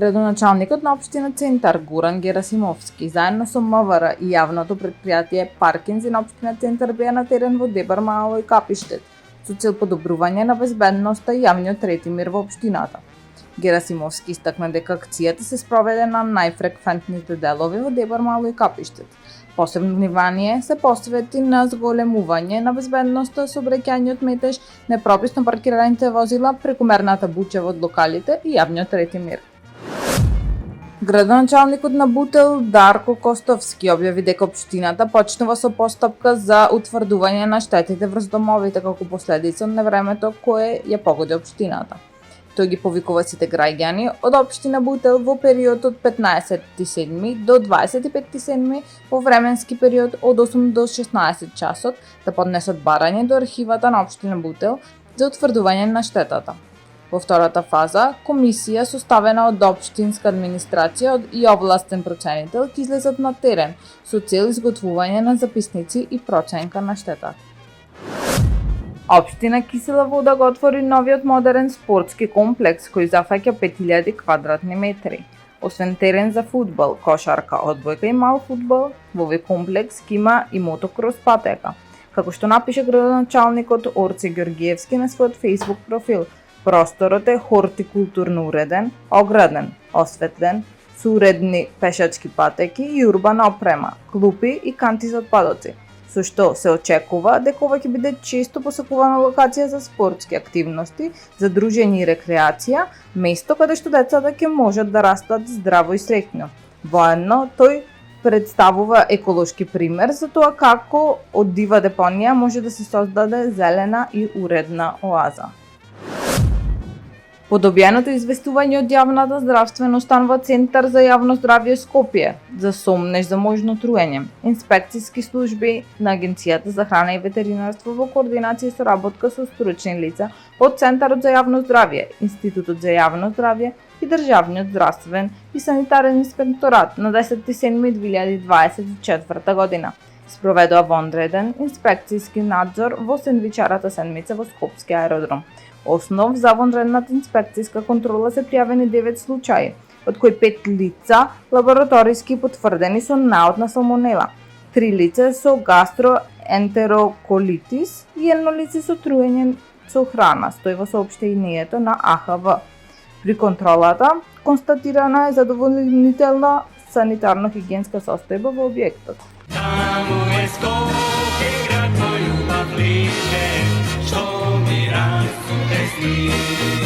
Градоначалникот на општина Центар Горан Герасимовски заедно со МВР и јавното претпријатие Паркинзи на општина Центар беа на терен во Дебар Мало и Капиштет со цел подобрување на безбедноста и јавниот ред и мир во општината. Герасимовски истакна дека акцијата се спроведе на најфреквентните делови во Дебар Мало и Капиштет. Посебно внимание се посвети на зголемување на безбедноста, сообраќајниот метеж, непрописно паркираните возила, прекумерната буча од локалите и јавниот ред и мир. Градоначалникот на Бутел Дарко Костовски објави дека општината почнува со постапка за утврдување на штетите врз домовите како последица од невремето кое ја погоди општината. Тој ги повикува сите граѓани од општина Бутел во период од 15.7. до 25.7. во временски период од 8 до 16 часот да поднесат барање до архивата на општина Бутел за утврдување на штетата. Во втората фаза, комисија составена од општинска администрација и овластен проценител ќе излезат на терен со цел изготвување на записници и проценка на штетата. Општина Кисела Вода го отвори новиот модерен спортски комплекс кој зафаќа 5000 квадратни метри. Освен терен за фудбал, кошарка, одбојка и мал фудбал, во овој комплекс ќе има и мотокрос патека. Како што напише градоначалникот Орце Ѓоргиевски на својот Facebook профил, просторот е хортикултурно уреден, ограден, осветлен, со уредни пешачки патеки и урбана опрема, клупи и канти за отпадоци, со што се очекува дека ова ќе биде често посакувана локација за спортски активности, за дружење и рекреација, место каде што децата ќе можат да растат здраво и среќно. Воедно, тој представува еколошки пример за тоа како од дива депонија може да се создаде зелена и уредна оаза. По добиеното известување од јавната здравствена установа Центар за јавно здравје Скопје за сомнеж за можно труење, инспекциски служби на Агенцијата за храна и ветеринарство во координација и соработка со стручни лица од Центарот за јавно здравје, Институтот за јавно здравје и Државниот здравствен и санитарен инспекторат на 10.7.2024 година спроведува вонреден инспекцијски надзор во сендвичарата седмица во Скопски аеродром. Основ за вонредната инспекцијска контрола се пријавени 9 случаи, од кои 5 лица лабораториски потврдени со наод на салмонела, 3 лица со гастроентероколитис и 1 лице со труење со храна, стои во соопштението на АХВ. При контролата констатирана е задоволнителна санитарно-хигиенска состојба во објектот. Таму е Скопје, град мој убав лише, што ми расте сни.